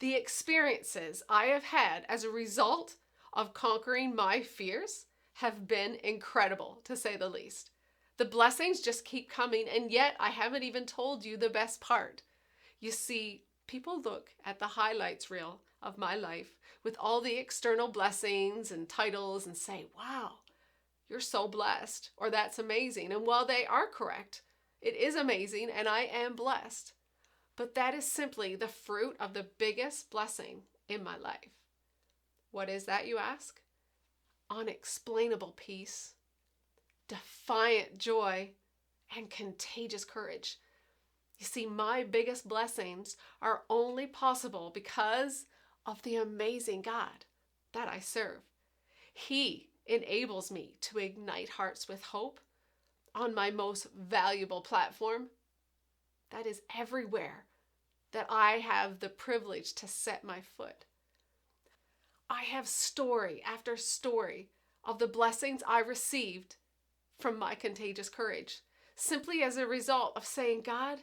The experiences I have had as a result of conquering my fears have been incredible, to say the least. The blessings just keep coming, and yet I haven't even told you the best part. You see, people look at the highlights reel of my life with all the external blessings and titles and say, wow, you're so blessed, or that's amazing. And while they are correct, it is amazing and I am blessed. But that is simply the fruit of the biggest blessing in my life. What is that, you ask? Unexplainable peace, defiant joy, and contagious courage. You see, my biggest blessings are only possible because of the amazing God that I serve. He enables me to ignite hearts with hope on my most valuable platform. That is everywhere that I have the privilege to set my foot. I have story after story of the blessings I received from my contagious courage, simply as a result of saying, God,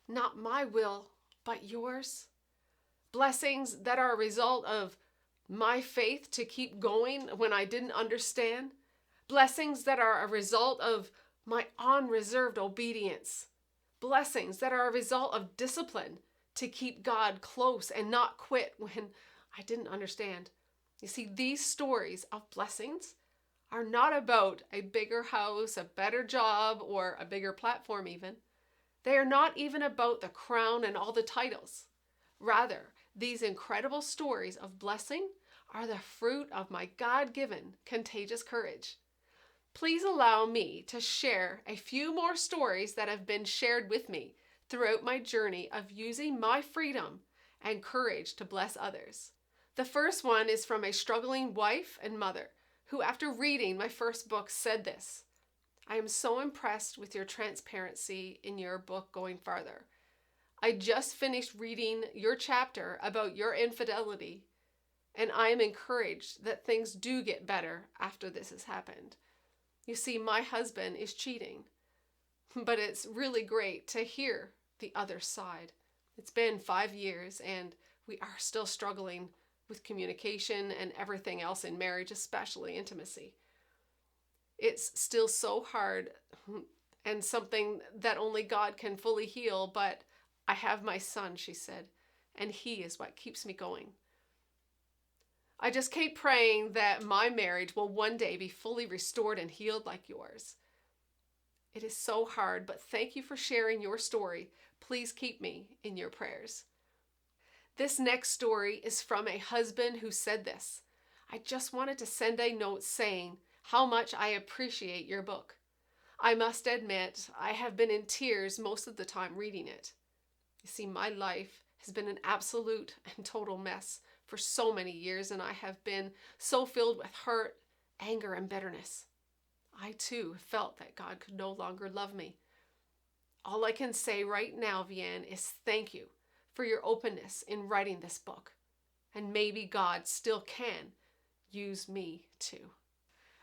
not my will, but yours. Blessings that are a result of my faith to keep going when I didn't understand. Blessings that are a result of my unreserved obedience. Blessings that are a result of discipline to keep God close and not quit when I didn't understand. You see, these stories of blessings are not about a bigger house, a better job, or a bigger platform even. They are not even about the crown and all the titles. Rather, these incredible stories of blessing are the fruit of my God-given contagious courage. Please allow me to share a few more stories that have been shared with me throughout my journey of using my freedom and courage to bless others. The first one is from a struggling wife and mother who, after reading my first book, said this: I am so impressed with your transparency in your book Going Farther. I just finished reading your chapter about your infidelity, and I am encouraged that things do get better after this has happened. You see, my husband is cheating, but it's really great to hear the other side. It's been 5 years and we are still struggling with communication and everything else in marriage, especially intimacy. It's still so hard and something that only God can fully heal, but I have my son, she said, and he is what keeps me going. I just keep praying that my marriage will one day be fully restored and healed like yours. It is so hard, but thank you for sharing your story. Please keep me in your prayers. This next story is from a husband who said this: I just wanted to send a note saying how much I appreciate your book. I must admit, I have been in tears most of the time reading it. You see, my life has been an absolute and total mess for so many years, and I have been so filled with hurt, anger, and bitterness. I too felt that God could no longer love me. All I can say right now, Vianne, is thank you for your openness in writing this book. And maybe God still can use me too.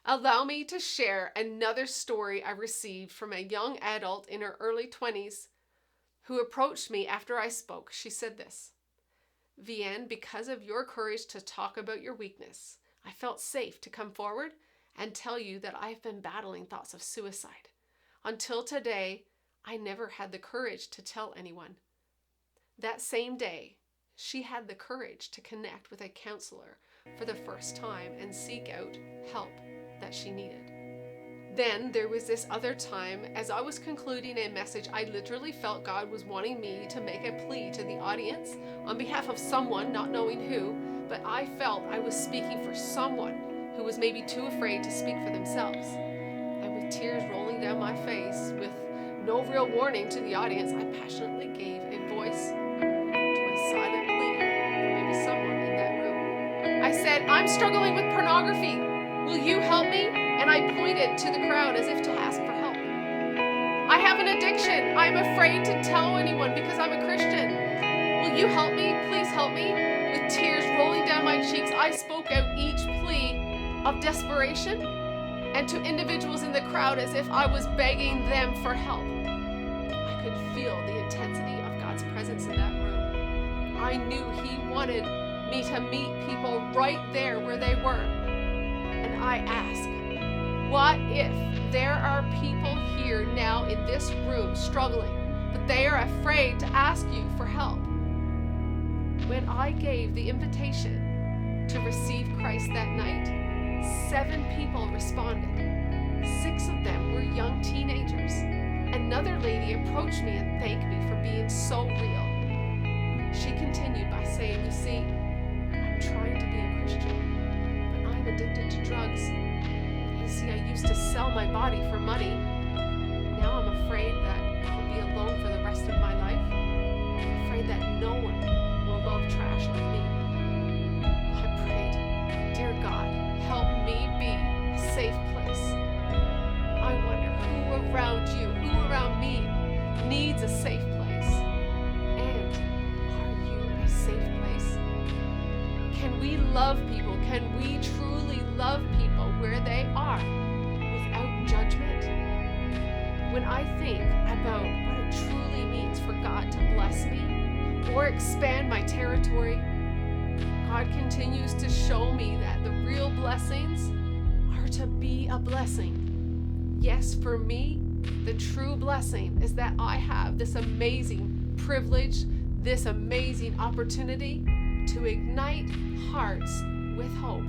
Allow me to share another story I received from a young adult in her early 20s who approached me after I spoke. She said this: Vianne, because of your courage to talk about your weakness, I felt safe to come forward and tell you that I've been battling thoughts of suicide. Until today, I never had the courage to tell anyone. That same day, she had the courage to connect with a counselor for the first time and seek out help that she needed. Then there was this other time, as I was concluding a message, I literally felt God was wanting me to make a plea to the audience on behalf of someone, not knowing who, but I felt I was speaking for someone who was maybe too afraid to speak for themselves. And with tears rolling down my face, with no real warning to the audience, I passionately gave a voice to a silent plea for maybe someone in that room. I said, I'm struggling with pornography. Will you help me? And I pointed to the crowd as if to ask for help. I have an addiction. I'm afraid to tell anyone because I'm a Christian. Will you help me? Please help me. With tears rolling down my cheeks, I spoke out each plea of desperation and to individuals in the crowd as if I was begging them for help. I could feel the intensity of God's presence in that room. I knew He wanted me to meet people right there where they were. And I ask, what if there are people here now in this room struggling, but they are afraid to ask you for help? When I gave the invitation to receive Christ that night, 7 people responded. 6 of them were young teenagers. Another lady approached me and thanked me for being so real. She continued by saying, you see, I'm trying to be a Christian, but I'm addicted to drugs. You see, I used to sell my body for money. Now I'm afraid that I'll be alone for the rest of my life. I'm afraid that no one will love trash like me. I prayed, dear God, help me be a safe place. I wonder who around you, who around me needs a safe place. And are you a safe place? Can we love people? Can we truly love people where they are without judgment? When I think about what it truly means for God to bless me or expand my territory, God continues to show me that the real blessings are to be a blessing. Yes, for me, the true blessing is that I have this amazing privilege, this amazing opportunity to ignite hearts with hope.